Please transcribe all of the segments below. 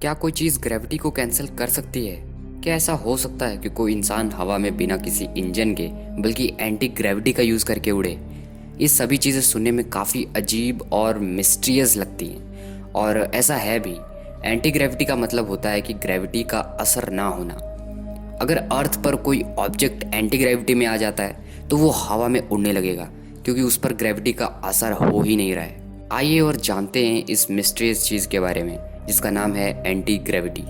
क्या कोई चीज़ ग्रेविटी को कैंसिल कर सकती है? क्या ऐसा हो सकता है कि कोई इंसान हवा में बिना किसी इंजन के बल्कि एंटी ग्रेविटी का यूज़ करके उड़े? ये सभी चीज़ें सुनने में काफ़ी अजीब और मिस्टीरियस लगती हैं, और ऐसा है भी। एंटी ग्रेविटी का मतलब होता है कि ग्रेविटी का असर ना होना। अगर अर्थ पर कोई ऑब्जेक्ट एंटी ग्रेविटी में आ जाता है तो वो हवा में उड़ने लगेगा, क्योंकि उस पर ग्रेविटी का असर हो ही नहीं रहा है। आइए और जानते हैं इस मिस्टीरियस चीज़ के बारे में, जिसका नाम है एंटी ग्रेविटी।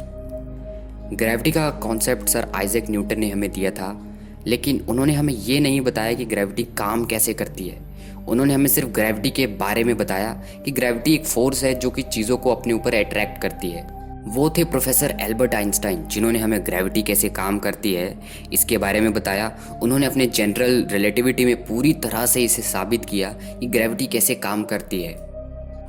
ग्रेविटी का कॉन्सेप्ट सर आइजैक न्यूटन ने हमें दिया था, लेकिन उन्होंने हमें ये नहीं बताया कि ग्रेविटी काम कैसे करती है। उन्होंने हमें सिर्फ ग्रेविटी के बारे में बताया कि ग्रेविटी एक फोर्स है जो कि चीज़ों को अपने ऊपर अट्रैक्ट करती है। वो थे प्रोफेसर एल्बर्ट आइंस्टाइन, जिन्होंने हमें ग्रेविटी कैसे काम करती है इसके बारे में बताया। उन्होंने अपने जनरल रिलेटिविटी में पूरी तरह से इसे साबित किया कि ग्रेविटी कैसे काम करती है।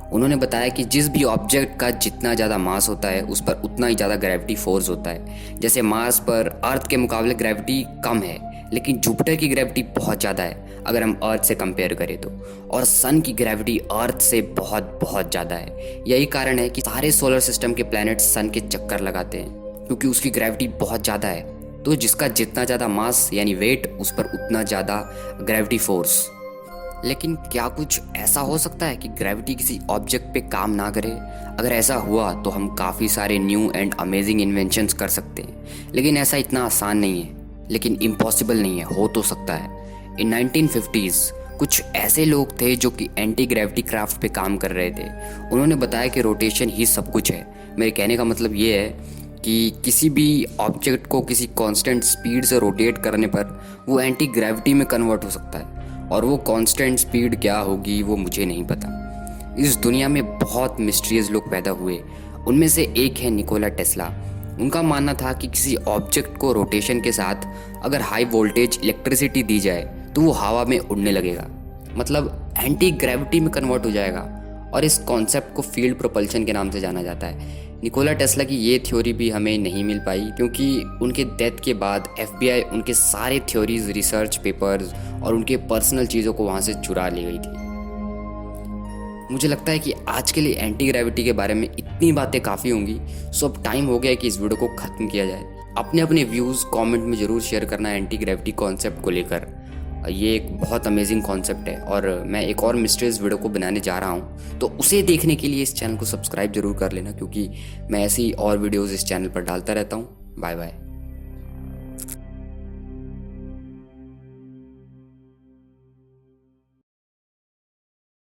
उन्होंने बताया कि जिस भी ऑब्जेक्ट का जितना ज़्यादा मास होता है उस पर उतना ही ज़्यादा ग्रेविटी फोर्स होता है। जैसे मास पर अर्थ के मुकाबले ग्रेविटी कम है, लेकिन जुपिटर की ग्रेविटी बहुत ज़्यादा है अगर हम अर्थ से कंपेयर करें तो, और सन की ग्रेविटी अर्थ से बहुत बहुत ज़्यादा है। यही कारण है कि सारे सोलर सिस्टम के प्लैनेट सन के चक्कर लगाते हैं, क्योंकि उसकी ग्रेविटी बहुत ज़्यादा है। तो जिसका जितना ज़्यादा मास यानी वेट, उस पर उतना ज़्यादा ग्रेविटी फोर्स। लेकिन क्या कुछ ऐसा हो सकता है कि ग्रेविटी किसी ऑब्जेक्ट पे काम ना करे? अगर ऐसा हुआ तो हम काफ़ी सारे न्यू एंड अमेजिंग इन्वेंशंस कर सकते हैं, लेकिन ऐसा इतना आसान नहीं है। लेकिन इम्पॉसिबल नहीं है, हो तो सकता है। इन 1950s कुछ ऐसे लोग थे जो कि एंटी ग्रेविटी क्राफ्ट पे काम कर रहे थे। उन्होंने बताया कि रोटेशन ही सब कुछ है। मेरे कहने का मतलब ये है कि किसी भी ऑब्जेक्ट को किसी कांस्टेंट स्पीड से रोटेट करने पर वो एंटी ग्रेविटी में कन्वर्ट हो सकता है, और वो कांस्टेंट स्पीड क्या होगी वो मुझे नहीं पता। इस दुनिया में बहुत मिस्टीरियस लोग पैदा हुए, उनमें से एक है निकोला टेस्ला। उनका मानना था कि किसी ऑब्जेक्ट को रोटेशन के साथ अगर हाई वोल्टेज इलेक्ट्रिसिटी दी जाए तो वो हवा में उड़ने लगेगा, मतलब एंटी ग्रेविटी में कन्वर्ट हो जाएगा। और इस कॉन्सेप्ट को फील्ड प्रोपल्शन के नाम से जाना जाता है। निकोला टेस्ला की ये थ्योरी भी हमें नहीं मिल पाई, क्योंकि उनके डेथ के बाद FBI उनके सारे थ्योरीज, रिसर्च पेपर्स और उनके पर्सनल चीज़ों को वहाँ से चुरा ले गई थी। मुझे लगता है कि आज के लिए एंटी ग्रेविटी के बारे में इतनी बातें काफ़ी होंगी, सो अब टाइम हो गया है कि इस वीडियो को ख़त्म किया जाए। अपने अपने व्यूज़ कमेंट में ज़रूर शेयर करना एंटी ग्रेविटी कॉन्सेप्ट को लेकर। ये एक बहुत अमेजिंग कॉन्सेप्ट है, और मैं एक और मिस्टीरियस वीडियो को बनाने जा रहा हूँ, तो उसे देखने के लिए इस चैनल को सब्सक्राइब जरूर कर लेना, क्योंकि मैं ऐसी और वीडियोज़ इस चैनल पर डालता रहता हूँ। Bye bye.